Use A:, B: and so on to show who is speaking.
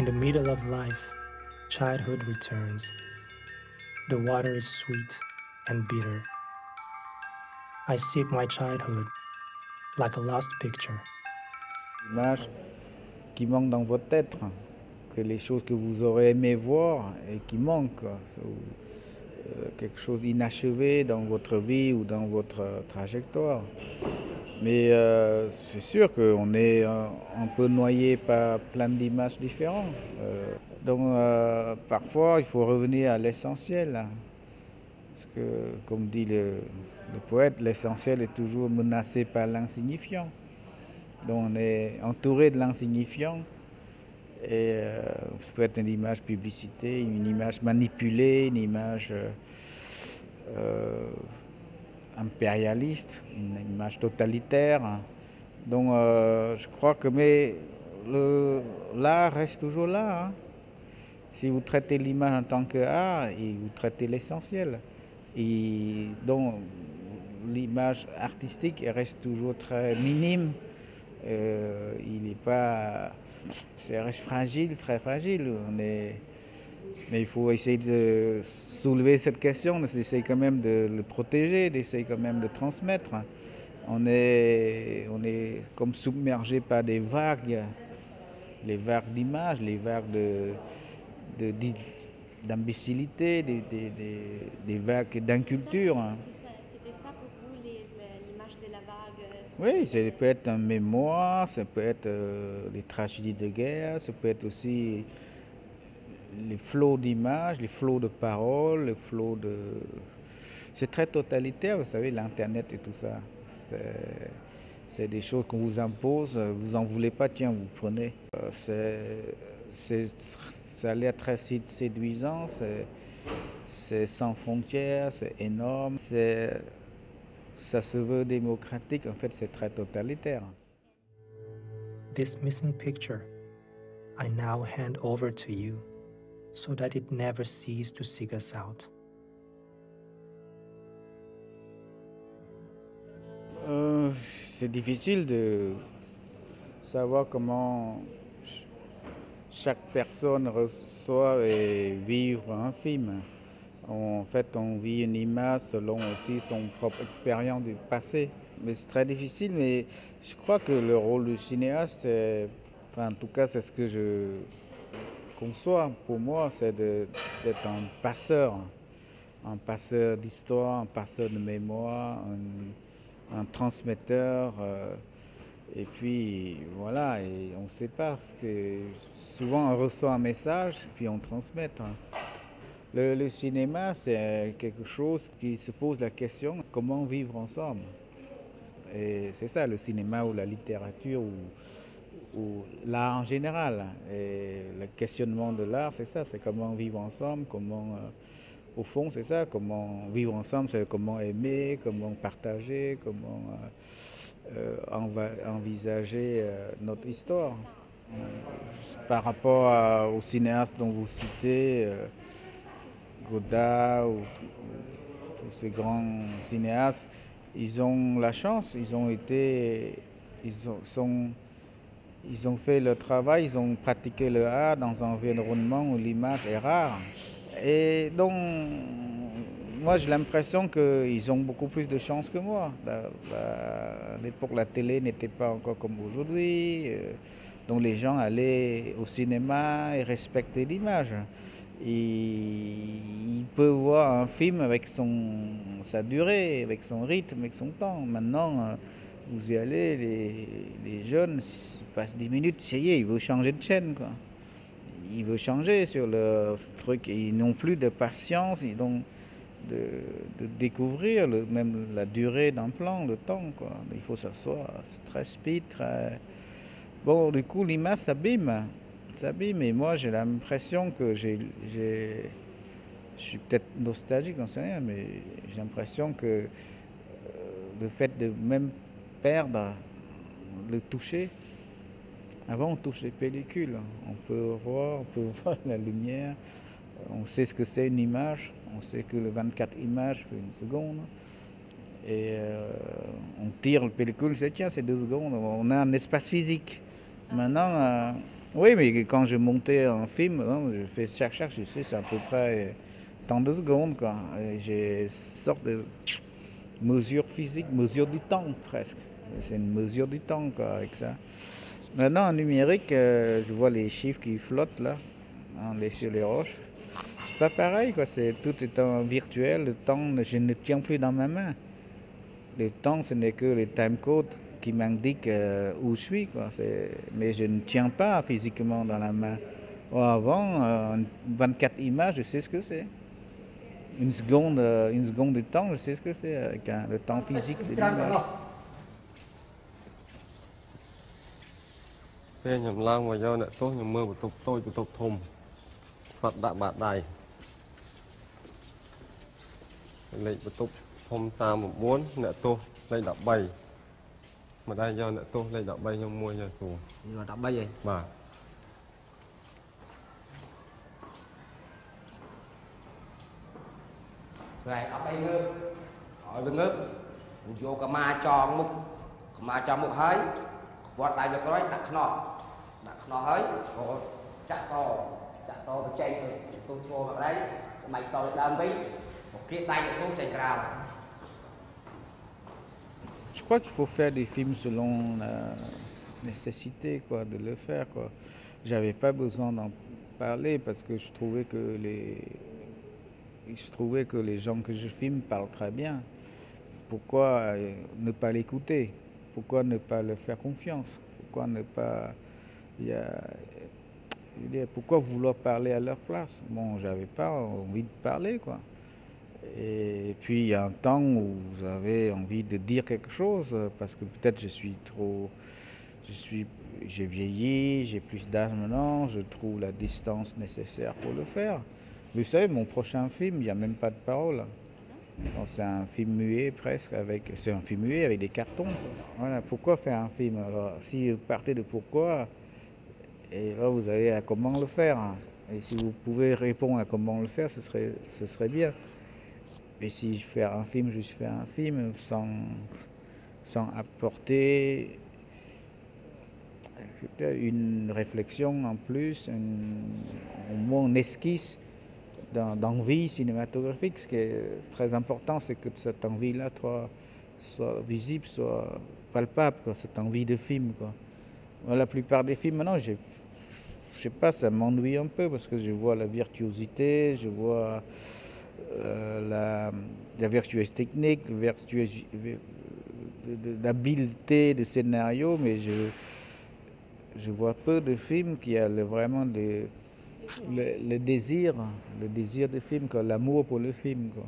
A: In the middle of life, childhood returns. The water is sweet and bitter. I seek my childhood like a lost picture.
B: L'image qui manque dans votre tête, que les choses que vous aurez aimé voir et qui manquent, quelque chose d'inachevé dans votre vie ou dans votre trajectoire. Mais c'est sûr qu'on est un peu noyé par plein d'images différentes. Donc parfois il faut revenir à l'essentiel. Parce que comme dit le poète, l'essentiel est toujours menacé par l'insignifiant. Donc on est entouré de l'insignifiant. Et ça peut être une image publicité, une image manipulée, une image impérialiste, une image totalitaire. Donc je crois que l'art reste toujours là. Hein. Si vous traitez l'image en tant qu'art, et vous traitez l'essentiel. Et donc l'image artistique reste toujours très minime. Il n'est pas... Ça reste fragile, très fragile. Mais il faut essayer de soulever cette question, d'essayer quand même de le protéger, d'essayer quand même de transmettre. On est comme submergé par des vagues, les vagues d'images, les vagues d'imbécilité, des vagues d'inculture.
C: C'était ça pour vous, l'image de la vague?
B: Oui, ça peut être un mémoire, ça peut être les tragédies de guerre, ça peut être aussi les flots d'images, les flots de paroles, les flots de... C'est très totalitaire, vous savez, l'Internet et tout ça. C'est des choses qu'on vous impose, vous n'en voulez pas, tiens, vous prenez. Ça a l'air très séduisant, c'est sans frontières, c'est énorme, ça se veut démocratique, en fait c'est très totalitaire.
A: This missing picture, I now hand over to you so that it never ceases to seek us out.
B: C'est difficile de savoir comment chaque personne reçoit et vivre un film. En fait, on vit une image selon aussi son propre expérience du passé. Mais c'est très difficile, mais je crois que le rôle du cinéaste, enfin, en tout cas, c'est ce que je conçois pour moi, c'est d'être un passeur d'histoire, un passeur de mémoire, un transmetteur. Et puis voilà, et on ne sait pas, parce que souvent on reçoit un message, puis on transmet. Le cinéma, c'est quelque chose qui se pose la question, comment vivre ensemble? Et c'est ça, le cinéma ou la littérature ou l'art en général. Et le questionnement de l'art, c'est ça, c'est comment vivre ensemble, comment... au fond, c'est ça, comment vivre ensemble, c'est comment aimer, comment partager, comment envisager notre histoire. Par rapport aux cinéastes dont vous citez, Godard ou tous ces grands cinéastes, ils ont la chance, ils ont fait le travail, ils ont pratiqué le art dans un environnement où l'image est rare. Et donc, moi j'ai l'impression qu'ils ont beaucoup plus de chance que moi. À l'époque, la télé n'était pas encore comme aujourd'hui. Donc les gens allaient au cinéma et respectaient l'image. Il peut voir un film avec sa durée, avec son rythme, avec son temps. Maintenant, vous y allez, les jeunes, ils passent 10 minutes, ça y est, ils veulent changer de chaîne, quoi. Ils veulent changer sur le truc. Ils n'ont plus de patience, ils ont de découvrir même la durée d'un plan, le temps, quoi. Il faut que ça soit très speed, très... Bon, du coup, l'image s'abîme. Et moi, j'ai l'impression que je suis peut-être nostalgique, j'en sais rien, mais j'ai l'impression que le fait de même perdre le toucher, avant on touche les pellicules, on peut voir la lumière, on sait ce que c'est une image, on sait que le 24 images fait une seconde, et on tire le pellicule, c'est tiens, c'est 2 secondes, on a un espace physique. Maintenant, Oui, mais quand je montais un film, hein, je fais chaque, je sais, c'est à peu près tant de secondes, quoi. Et j'ai une sorte de mesure physique, mesure du temps presque. C'est une mesure du temps, quoi, avec ça. Maintenant, en numérique, je vois les chiffres qui flottent là, sur les roches. C'est pas pareil, quoi. Tout est en virtuel. Le temps, je ne tiens plus dans ma main. Le temps, ce n'est que les timecodes qui m'indiquent où je suis, quoi. Mais je ne tiens pas physiquement dans la main. Avant, 24 images, je sais ce que c'est. Une seconde de temps, je sais ce que c'est, avec le temps physique de l'image.
D: ពេលខ្ញុំឡើងមកយកអ្នកទោសខ្ញុំមើលបន្ទប់តូចបន្ទប់ធំគាត់ដាក់បាតដៃលេខបន្ទប់ធំ39អ្នកទោសលេខ13ម្ដាយយកអ្នកទោសលេខ13ខ្ញុំមួយយកសួរយក13ឯងបាទ
E: Rồi ấp ấy ngớp hỏi với ngớp vô cả ma cho mục hơi vọt lại cho cái đặt nó hơi rồi chạ so với chạy tôi cho vào đấy mày so với đam vinh một kia tay của tôi chạy cào.
B: Je crois qu'il faut faire des films selon la nécessité, quoi, de le faire, quoi. J'avais pas besoin d'en parler parce que je trouvais que les gens que je filme parlent très bien. Pourquoi ne pas l'écouter? Pourquoi ne pas leur faire confiance? Pourquoi ne pas... pourquoi vouloir parler à leur place? Bon, j'avais pas envie de parler, quoi. Et puis il y a un temps où j'avais envie de dire quelque chose parce que peut-être j'ai vieilli, j'ai plus d'âge maintenant, je trouve la distance nécessaire pour le faire. Vous savez, mon prochain film, il n'y a même pas de parole. C'est un film muet presque, c'est un film muet avec des cartons. Voilà, pourquoi faire un film? Alors, si vous partez de pourquoi, et là vous allez à comment le faire. Et si vous pouvez répondre à comment le faire, ce serait bien. Et si je fais un film, juste faire un film sans apporter une réflexion en plus, au moins une esquisse d'envie cinématographique. Ce qui est très important, c'est que cette envie-là soit visible, soit palpable, quoi, cette envie de film, quoi. La plupart des films, maintenant, je sais pas, ça m'ennuie un peu parce que je vois la virtuosité, je vois la virtuosité technique, l'habileté de scénario, mais je vois peu de films qui a vraiment le désir de film, l'amour pour le film, quoi.